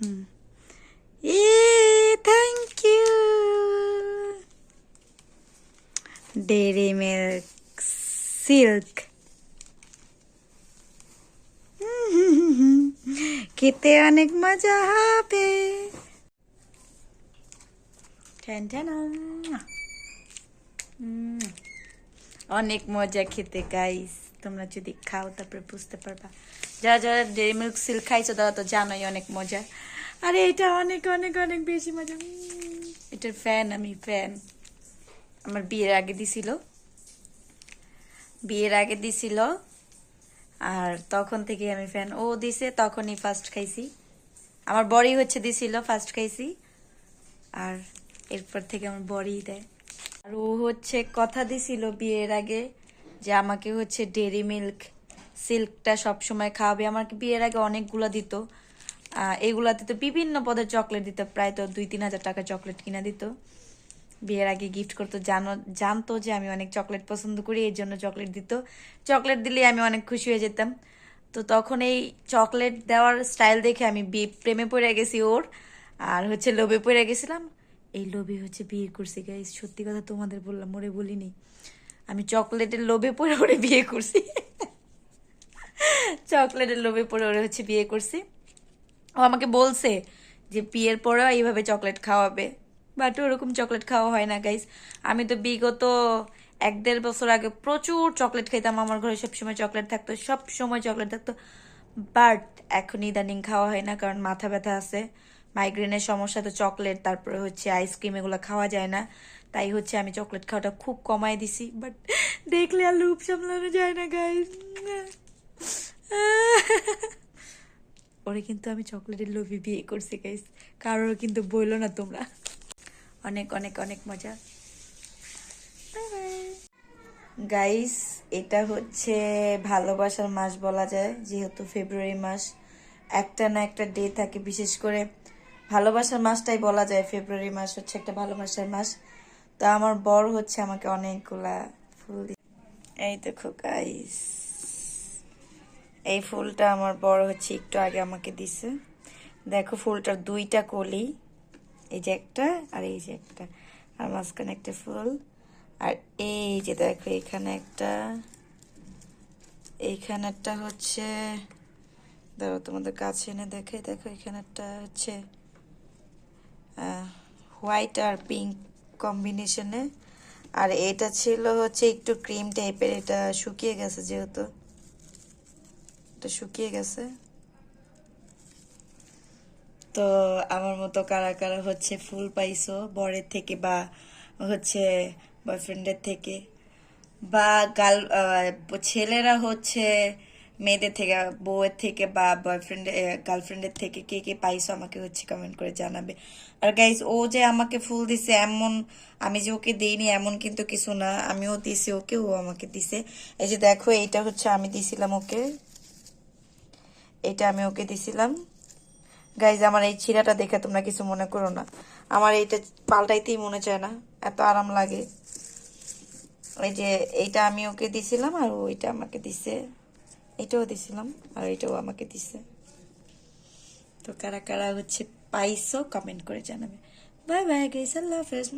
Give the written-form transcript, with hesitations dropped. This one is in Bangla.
A thank you Dairy Milk Silk. খেতে অনেক মজা হবে। অনেক মজা খেতে গাইস, তোমরা যদি খাও তারপরে বুঝতে পারবা। যারা যারা ডেরি মিল্ক সিল্ক খাইছো তারা তো জানোই অনেক মজা। আরে এটা অনেক অনেক অনেক বেশি মজা। এটার ফ্যান আমি, ফ্যান। আমার বিয়ের আগে দিছিল আর তখন থেকে আমি ফ্যান। ও দিছে তখনই ফার্স্ট খাইছি। আমার বড়ি হচ্ছে দিছিল, ফার্স্ট খাইছি, আর এরপর থেকে আমার বড়ি দেয়। আর ও হচ্ছে কথা দিছিল বিয়ের আগে যে আমাকে হচ্ছে ডেরি মিল্ক সিল্কটা সবসময় খাওয়াবে। আমাকে বিয়ের আগে অনেকগুলা দিত, এইগুলা দিত, বিভিন্ন পদের চকলেট দিত, প্রায় তো 2-3 হাজার টাকা চকলেট কিনা দিত। বিয়ের আগে গিফট করতো, জানতো যে আমি অনেক চকলেট পছন্দ করি, এই জন্য চকলেট দিত। চকলেট দিলে আমি অনেক খুশি হয়ে যেতাম। তো তখন এই চকলেট দেওয়ার স্টাইল দেখে আমি প্রেমে পড়ে গেছি ওর, আর হচ্ছে লোভে পড়ে গেছিলাম। এই লোভে হচ্ছে বিয়ে করছি গাইস, সত্যি কথা তোমাদের বললাম, ওরে বলিনি। আমি চকলেটের লোভে পড়ে ওরে বিয়ে করছি। চকলেটের লোভে পড়ে ওরে হচ্ছে বিয়ে করছি। ও আমাকে বলছে যে বিয়ের পরেও এইভাবে চকলেট খাওয়াবে, বাট ওরকম চকলেট খাওয়া হয় না গাইস। আমি তো বিগত 1-1.5 বছর আগে প্রচুর চকলেট খাইতাম, আমার ঘরে সবসময় চকলেট থাকতো, সব সময় চকলেট থাকতো। বাট এখন ইদানিং খাওয়া হয় না, কারণ মাথা ব্যথা আছে, মাইগ্রেনের সমস্যা, তো চকলেট তারপরে হচ্ছে আইসক্রিম এগুলো খাওয়া যায় না। তাই হচ্ছে আমি চকলেট খাওয়াটা খুব কমাই দিছি। বাট দেখলে আর লোভ সামলানো যায় না গাইস। ওরে কিন্তু আমি চকলেটের লোভে বিয়ে করছি গাইস, কারোর কিন্তু বইলো না তোমরা। অনেক অনেক অনেক মজা গাইস। এটা হচ্ছে ভালোবাসার মাস বলা যায়, যেহেতু ফেব্রুয়ারি মাস, একটা না একটা ডে থাকে, বিশেষ করে ভালোবাসার মাসটাই বলা যায়। ফেব্রুয়ারি মাস হচ্ছে একটা ভালোবাসার মাস। তো আমার বর হচ্ছে আমাকে অনেকগুলা ফুল এই দেখো গাইস, এই ফুলটা আমার বড় হচ্ছে একটু আগে আমাকে দিছে। দেখো ফুলটার 2টা কলি, এই যে একটা আর এই যে একটা, আর মাঝখানে একটা ফুল। আর এই যে দেখো এখানে একটা, এইখানে একটা হচ্ছে, ধরো তোমাদের কাছে এনে দেখে, দেখো এখানে একটা হচ্ছে হোয়াইট আর পিঙ্ক কম্বিনেশনে। আর এটা ছিল হচ্ছে একটু ক্রিম টাইপের, এটা শুকিয়ে গেছে, যেহেতু এটা শুকিয়ে গেছে। তো আমার মতো কারা কারা হচ্ছে ফুল পাইছো বরের থেকে, বা হচ্ছে বয়ফ্রেন্ডের থেকে, বা ছেলেরা হচ্ছে মেয়েদের থেকে, বউয়ের থেকে, বা বয়ফ্রেন্ড গার্লফ্রেন্ডের থেকে কে কে পাইছো আমাকে হচ্ছে কমেন্ট করে জানাবে। আর গাইস, ও যে আমাকে ফুল দিছে এমন, আমি যে ওকে দিইনি এমন কিন্তু কিছু না, আমিও দিছি ওকে, ও আমাকে দিছে। এই যে দেখো এইটা হচ্ছে আমি দিছিলাম ওকে, এটা আমি ওকে দিছিলাম। গাইজ, আমার এই ছিঁড়াটা দেখে তোমরা কিছু মনে করো না, আমার এইটা পাল্টাইতেই মনে চায় না, এত আরাম লাগে। এই যে এইটা আমি ওকে দিছিলাম, আর ওইটা আমাকে দিছে, এটাও দিছিলাম, আর এটাও আমাকে দিছে। তো কারা কারা হচ্ছে পাইছো কমেন্ট করে জানাবে। বাই বাই গাইস, আল্লাহ হাফেজ।